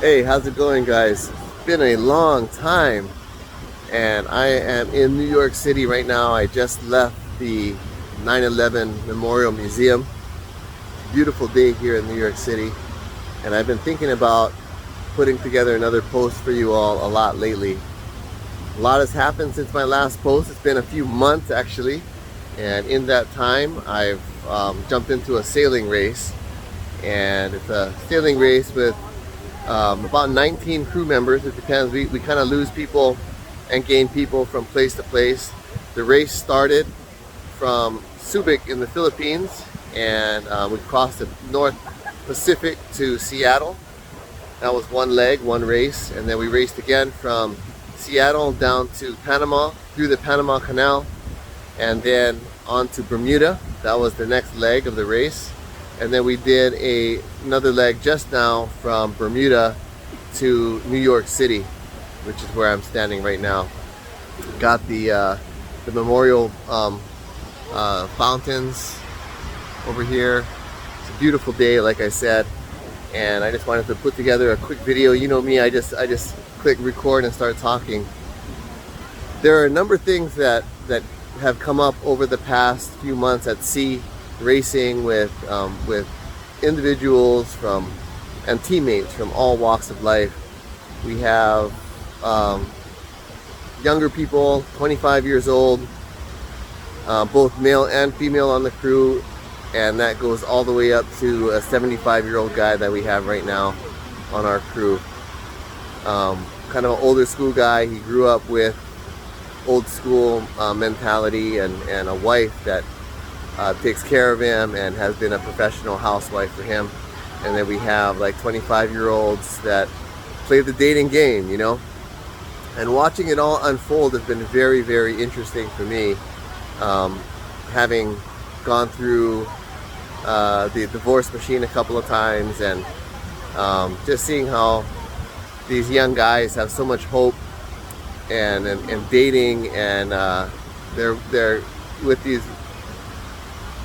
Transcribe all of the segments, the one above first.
Hey, how's it going, guys? It's been a long time, and I am in New York City right now. I just left the 9/11 Memorial Museum. Beautiful day here in New York City, and I've been thinking about putting together another post for you all a lot lately. A lot has happened since my last post. It's been a few months actually, and in that time, I've jumped into a sailing race, and it's a sailing race with about 19 crew members. It depends. We kind of lose people and gain people from place to place. The race started from Subic in the Philippines, and we crossed the North Pacific to Seattle. That was one leg, one race, and then we raced again from Seattle down to Panama, through the Panama Canal, and then on to Bermuda. That was the next leg of the race. And then we did another leg just now from Bermuda to New York City, which is where I'm standing right now. Got the memorial fountains over here. It's a beautiful day, like I said, and I just wanted to put together a quick video. You know me, I just click record and start talking. There are a number of things that have come up over the past few months at sea, racing with individuals and teammates from all walks of life. We have younger people, 25 years old, both male and female on the crew, and that goes all the way up to a 75-year-old guy that we have right now on our crew. Kind of an older school guy. He grew up with old school mentality and a wife that takes care of him and has been a professional housewife for him. And then we have like 25-year-olds that play the dating game, you know. And watching it all unfold has been very, very interesting for me. Having gone through the divorce machine a couple of times, and just seeing how these young guys have so much hope and dating, and they're with these.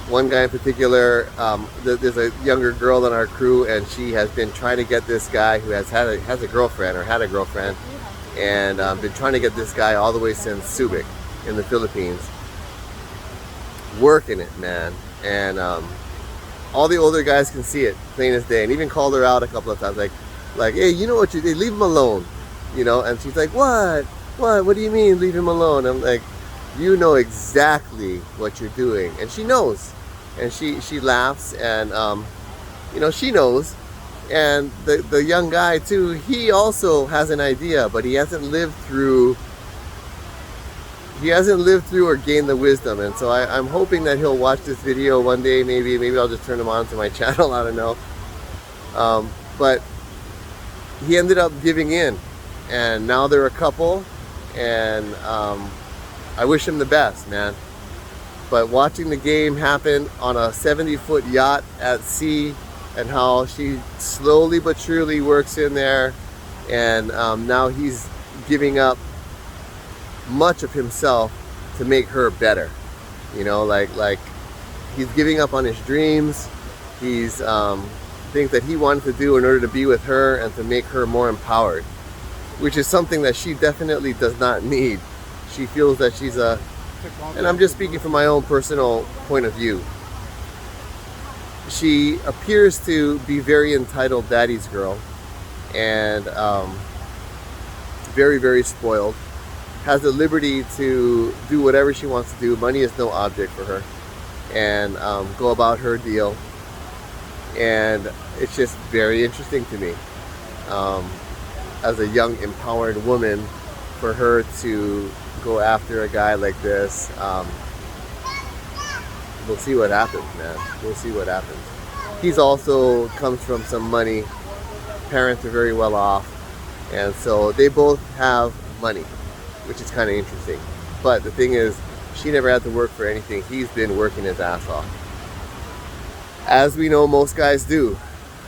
One guy in particular, there's a younger girl on our crew, and she has been trying to get this guy who has a girlfriend, or had a girlfriend, and been trying to get this guy all the way since Subic in the Philippines. Working it, man. And all the older guys can see it, plain as day, and even called her out a couple of times, like, hey, you know what you did? Leave him alone, you know. And she's like, what do you mean leave him alone? I'm like, you know exactly what you're doing. And she knows, and she laughs, and you know, she knows. And the young guy too, he also has an idea, but he hasn't lived through or gained the wisdom. And so I'm hoping that he'll watch this video one day. Maybe I'll just turn him on to my channel, I don't know. But he ended up giving in, and now they're a couple, and I wish him the best, man. But watching the game happen on a 70-foot yacht at sea, and how she slowly but surely works in there, and now he's giving up much of himself to make her better. You know, like he's giving up on his dreams. He's things that he wanted to do in order to be with her and to make her more empowered, which is something that she definitely does not need. She feels that she's and I'm just speaking from my own personal point of view, she appears to be very entitled daddy's girl, and very, very spoiled, has the liberty to do whatever she wants to do. Money is no object for her, and go about her deal. And it's just very interesting to me, as a young, empowered woman, for her to go after a guy like this. We'll see what happens, man. We'll see what happens. He's also comes from some money. Parents are very well off, and so they both have money, which is kind of interesting. But the thing is, she never had to work for anything. He's been working his ass off, as we know most guys do.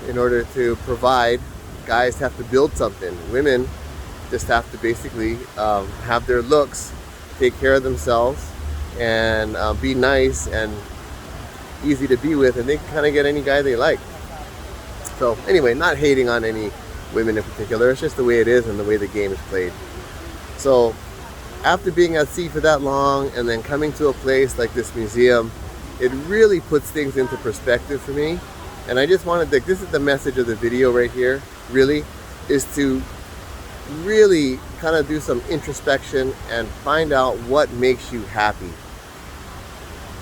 In order to provide, guys have to build something. Women just have to basically have their looks, take care of themselves, and be nice and easy to be with, and they can kind of get any guy they like. So anyway, not hating on any women in particular. It's just the way it is and the way the game is played. So after being at sea for that long and then coming to a place like this museum, it really puts things into perspective for me. And I just wanted to, this is the message of the video right here, really, is to really kind of do some introspection and find out what makes you happy.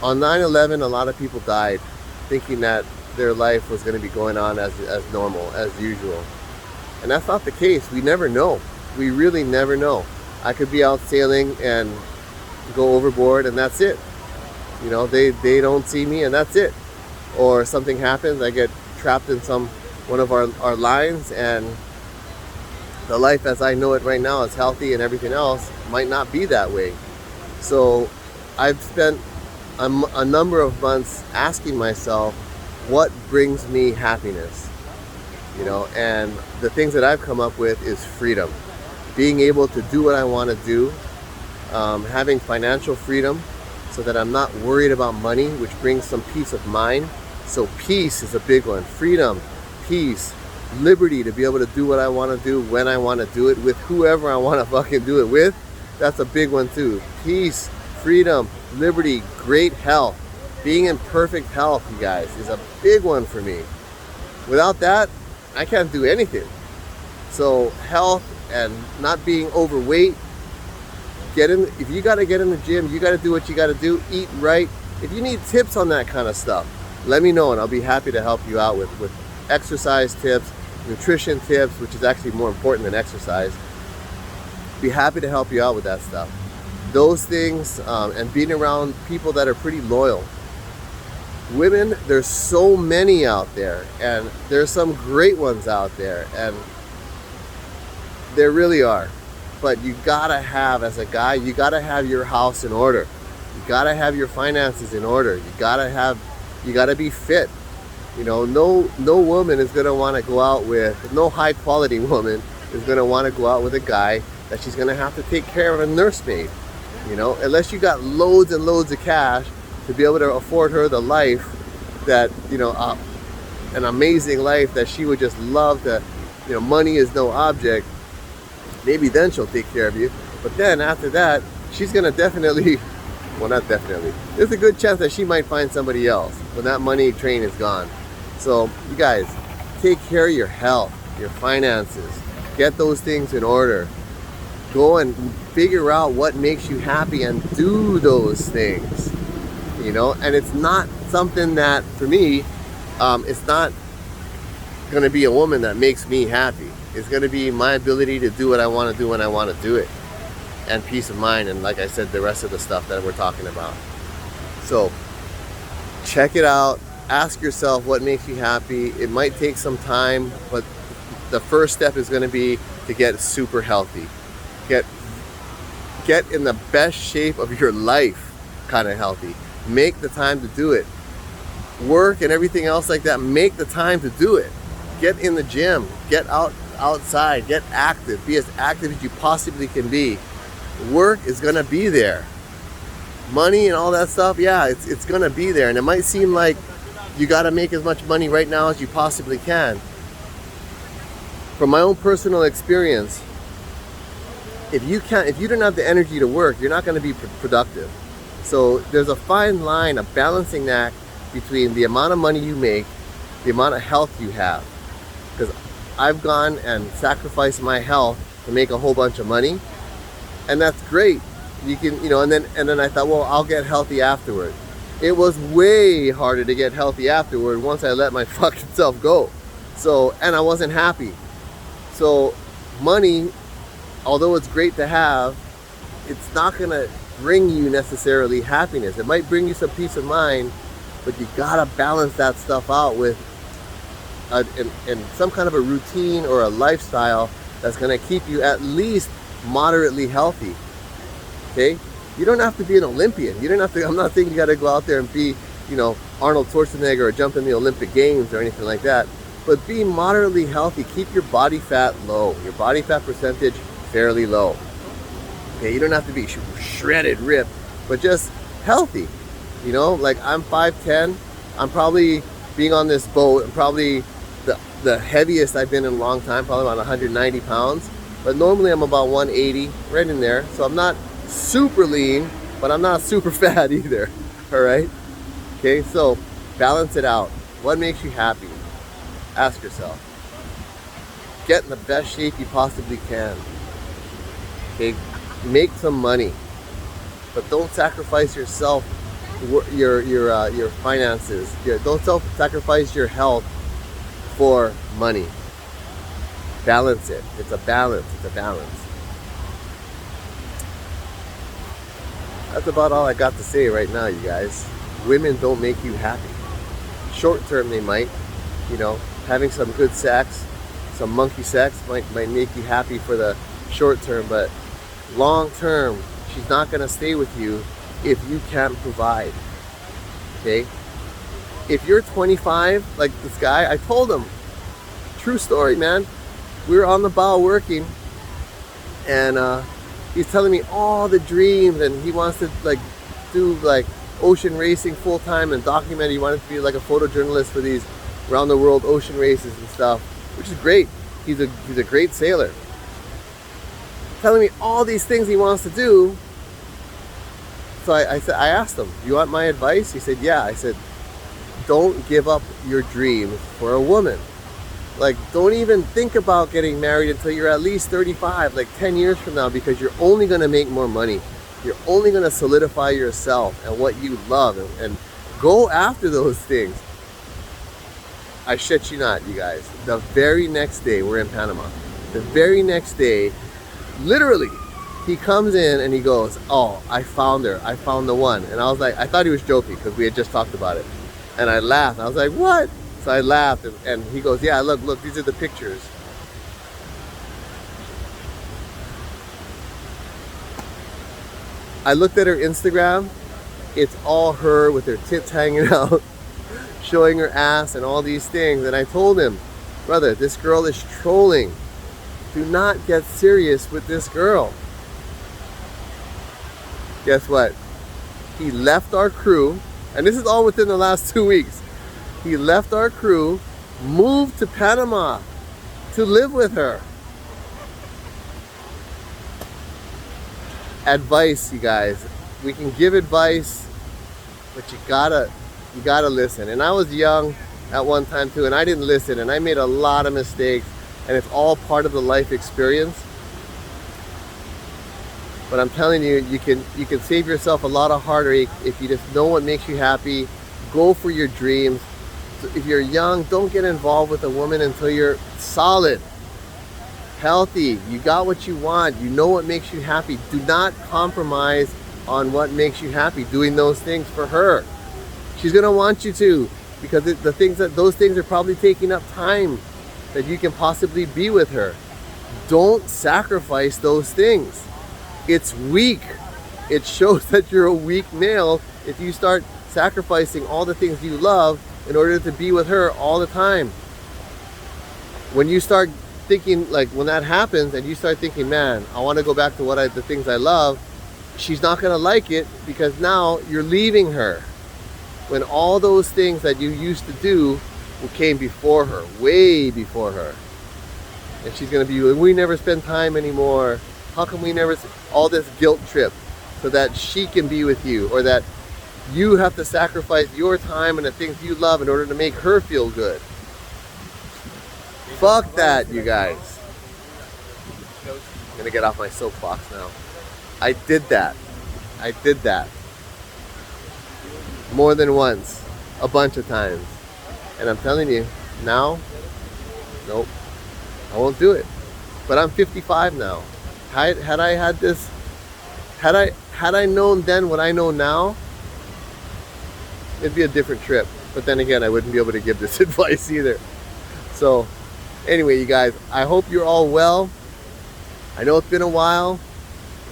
On 9/11, a lot of people died thinking that their life was going to be going on as normal, as usual. And that's not the case. We never know. We really never know. I could be out sailing and go overboard and that's it. You know, they don't see me and that's it. Or something happens, I get trapped in one of our lines, and the life as I know it right now is healthy and everything else might not be that way. So I've spent a number of months asking myself, what brings me happiness? You know, and the things that I've come up with is freedom. Being able to do what I want to do, having financial freedom so that I'm not worried about money, which brings some peace of mind. So peace is a big one. Freedom, peace, liberty to be able to do what I want to do when I want to do it with whoever I want to fucking do it with. That's a big one too. Peace, freedom, liberty, great health. Being in perfect health, you guys, is a big one for me. Without that, I can't do anything. So health and not being overweight. If you got to get in the gym, you got to do what you got to do. Eat right. If you need tips on that kind of stuff, let me know and I'll be happy to help you out with exercise tips, nutrition tips, which is actually more important than exercise. Be happy to help you out with that stuff. Those things, and being around people that are pretty loyal. Women, there's so many out there, and there's some great ones out there, and there really are. But you gotta have, as a guy, you gotta have your house in order. You gotta have your finances in order. You gotta be fit. You know, no woman is gonna want to go out with, no high quality woman is gonna want to go out with a guy that she's gonna have to take care of a nursemaid. You know, unless you got loads and loads of cash to be able to afford her the life that, you know, an amazing life that she would just love to, you know, money is no object. Maybe then she'll take care of you. But then after that, she's gonna definitely, well, not definitely, there's a good chance that she might find somebody else when that money train is gone. So you guys, take care of your health, your finances, get those things in order. Go and figure out what makes you happy and do those things, you know. And it's not something that, for me, it's not gonna be a woman that makes me happy. It's gonna be my ability to do what I want to do when I want to do it, and peace of mind, and like I said, the rest of the stuff that we're talking about. So check it out. Ask yourself what makes you happy. It might take some time, but the first step is going to be to get super healthy. Get in the best shape of your life, kind of healthy. Make the time to do it. Work and everything else like that, make the time to do it. Get in the gym, get outside, get active, be as active as you possibly can be. Work is gonna be there. Money and all that stuff, yeah, it's gonna be there. And it might seem like you gotta make as much money right now as you possibly can. From my own personal experience, if you don't have the energy to work, you're not gonna be productive. So there's a fine line, a balancing act between the amount of money you make, the amount of health you have. Because I've gone and sacrificed my health to make a whole bunch of money, and that's great. You can, you know, and then I thought, well, I'll get healthy afterward. It was way harder to get healthy afterward once I let my fucking self go. So, and I wasn't happy. So money, although it's great to have, it's not gonna bring you necessarily happiness. It might bring you some peace of mind, but you gotta balance that stuff out with in some kind of a routine or a lifestyle that's gonna keep you at least moderately healthy. Okay? You don't have to be an Olympian. You don't have to, I'm not saying you gotta go out there and be, you know, Arnold Schwarzenegger or jump in the Olympic Games or anything like that. But be moderately healthy. Keep your body fat low. Your body fat percentage fairly low. Okay, you don't have to be shredded, ripped, but just healthy. You know, like I'm 5'10". I'm probably, being on this boat, I'm probably the heaviest I've been in a long time, probably about 190 pounds. But normally I'm about 180, right in there. So I'm not super lean, but I'm not super fat either. All right? Okay, so balance it out. What makes you happy? Ask yourself. Get in the best shape you possibly can. Okay, make some money, but don't sacrifice yourself, your finances. Don't sacrifice your health for money. Balance it. It's a balance. It's a balance. That's about all I got to say right now, you guys. Women don't make you happy. Short term, they might. You know, having some good sex, some monkey sex might make you happy for the short term, but long term, she's not gonna stay with you if you can't provide. Okay? If you're 25, like this guy, I told him, true story, man. We were on the bow working, and he's telling me all the dreams, and he wants to like do like ocean racing full time and document. He wanted to be like a photojournalist for these around the world ocean races and stuff, which is great. He's a great sailor. Telling me all these things he wants to do. So I asked him, "You want my advice?" He said, "Yeah." I said, "Don't give up your dreams for a woman. Like, don't even think about getting married until you're at least 35, like 10 years from now, because you're only going to make more money. You're only going to solidify yourself and what you love, and go after those things." I shit you not, you guys. The very next day, we're in Panama. The very next day, literally, he comes in and he goes, "Oh, I found her. I found the one." And I was like, I thought he was joking because we had just talked about it. And I laughed. I was like, "What?" So I laughed, and he goes, "Yeah, look, these are the pictures." I looked at her Instagram. It's all her with her tits hanging out, showing her ass and all these things. And I told him, "Brother, this girl is trolling. Do not get serious with this girl." Guess what? He left our crew, and this is all within the last 2 weeks. He left our crew, moved to Panama to live with her. Advice, you guys. We can give advice, but you gotta listen. And I was young at one time too, and I didn't listen, and I made a lot of mistakes, and it's all part of the life experience. But I'm telling you, you can save yourself a lot of heartache if you just know what makes you happy. Go for your dreams. So if you're young, don't get involved with a woman until you're solid, healthy, you got what you want, you know what makes you happy. Do not compromise on what makes you happy doing those things for her. She's gonna want you to, because those things are probably taking up time that you can possibly be with her. Don't sacrifice those things. It's weak. It shows that you're a weak male if you start sacrificing all the things you love in order to be with her all the time. When you start thinking, like when that happens and you start thinking, "Man, I want to go back to the things I love," she's not going to like it, because now you're leaving her. When all those things that you used to do came before her, way before her. And she's going to be, "We never spend time anymore. How come we never," all this guilt trip so that she can be with you, or that you have to sacrifice your time and the things you love in order to make her feel good. Fuck that, you guys. I'm gonna get off my soapbox now. I did that. More than once, a bunch of times. And I'm telling you, now, nope, I won't do it. But I'm 55 now. Had I had this, had I known then what I know now, it'd be a different trip. But then again, I wouldn't be able to give this advice either. So anyway, you guys, I hope you're all well. I know it's been a while,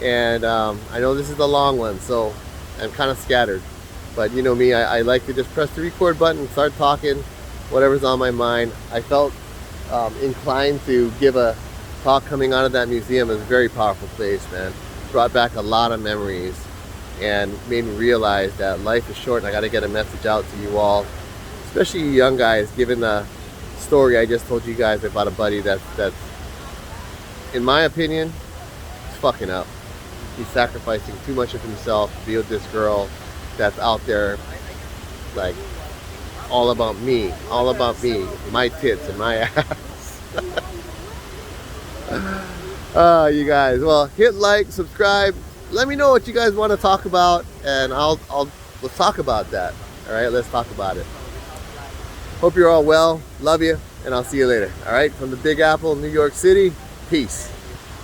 and I know this is a long one, so I'm kind of scattered. But you know me, I like to just press the record button and start talking whatever's on my mind. I felt inclined to give a talk coming out of that museum. It was a very powerful place, man. Brought back a lot of memories and made me realize that life is short, and I got to get a message out to you all, especially you young guys, given the story I just told you guys about a buddy that's in my opinion, is fucking up. He's sacrificing too much of himself to be with this girl that's out there like all about me, my tits and my ass. You guys, well, hit like, subscribe. Let me know what you guys want to talk about, and let's talk about that. All right, let's talk about it. Hope you're all well. Love you, and I'll see you later. All right, from the Big Apple, New York City. Peace.